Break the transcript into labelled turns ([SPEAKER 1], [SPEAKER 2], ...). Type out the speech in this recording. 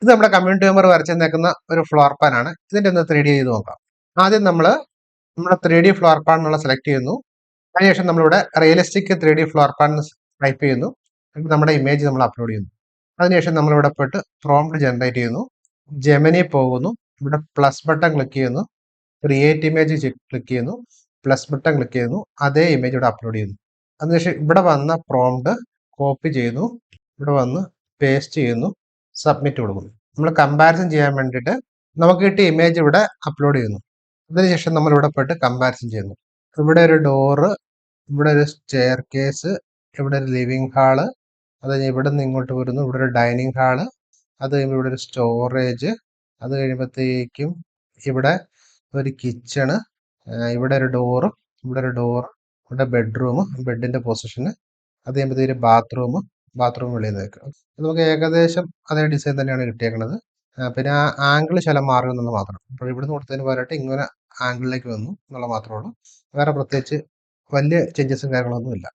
[SPEAKER 1] ഇത് നമ്മുടെ community member വരച്ചു തന്നേക്കുന്ന ഒരു ഫ്ലോർ പ്ലാൻ ആണ്. ഇതിന്റെ ഒന്ന് 3D ചെയ്ത് നോക്കാം. ആദ്യം നമ്മുടെ 3D ഫ്ലോർ പ്ലാൻ എന്നുള്ള സെലക്ട് ചെയ്യുന്നു. അതിനുശേഷം നമ്മളിവിടെ realistic 3D floor plan type ചെയ്യുന്നു. എന്നിട്ട് നമ്മുടെ ഇമേജ് നമ്മൾ അപ്ലോഡ് ചെയ്യുന്നു. അതിനുശേഷം നമ്മളിവിടെ പോയിട്ട് പ്രോംപ്റ്റ് ജനറേറ്റ് ചെയ്യുന്നു. ജെമിനി പോകുന്നു. ഇവിടെ പ്ലസ് ബട്ടൺ ക്ലിക്ക് ചെയ്യുന്നു. ക്രിയേറ്റ് ഇമേജ് ക്ലിക്ക് ചെയ്യുന്നു. പ്ലസ് ബട്ടൺ ക്ലിക്ക് ചെയ്യുന്നു. അതേ ഇമേജ് ഇവിടെ അപ്ലോഡ് ചെയ്യുന്നു. അതിനുശേഷം ഇവിടെ വന്ന പ്രോംപ്റ്റ് കോപ്പി ചെയ്യുന്നു. ഇവിടെ വന്ന് പേസ്റ്റ് ചെയ്യുന്നു. സബ്മിറ്റ് കൊടുക്കുന്നു. നമ്മൾ കമ്പാരിസൺ ചെയ്യാൻ വേണ്ടിയിട്ട് നമുക്ക് കിട്ടിയ ഇമേജ് ഇവിടെ അപ്ലോഡ് ചെയ്യുന്നു. അതിനുശേഷം നമ്മൾ ഇവിടെ പോയിട്ട് കമ്പാരിസൺ ചെയ്യുന്നു. ഇവിടെ ഒരു ഡോറ്, ഇവിടെ ഒരു സ്റ്റെയർ കേസ്, ഇവിടെ ഒരു ലിവിങ് ഹാള്, അത് കഴിഞ്ഞ് ഇവിടെ നിന്ന് ഇങ്ങോട്ട് വരുന്നു. ഇവിടെ ഒരു ഡൈനിങ് ഹാള്, അത് കഴിയുമ്പോൾ ഇവിടെ ഒരു സ്റ്റോറേജ്, അത് കഴിയുമ്പോഴത്തേക്കും ഇവിടെ ഒരു കിച്ചണ്, ഇവിടെ ഒരു ഡോറ്, ഇവിടെ ഒരു ഡോറ്, ഇവിടെ ബെഡ്റൂം, ബെഡിന്റെ പൊസിഷന്, അത് കഴിയുമ്പോഴത്തേക്ക് ബാത്റൂം വെളിയിൽ നിന്ന് വെക്കുക. നമുക്ക് ഏകദേശം അതേ ഡിസൈൻ തന്നെയാണ് കിട്ടിയേക്കുന്നത്. പിന്നെ ആ ആംഗിൾ ചില മാറും എന്നുള്ളത് മാത്രം. അപ്പോൾ ഇവിടുന്ന് കൊടുത്തതിന് പകരമായിട്ട് ഇങ്ങനെ ആംഗിളിലേക്ക് വന്നു എന്നുള്ള മാത്രമേ ഉള്ളൂ. വേറെ പ്രത്യേകിച്ച് വലിയ ചേഞ്ചസും കാര്യങ്ങളൊന്നും ഇല്ല.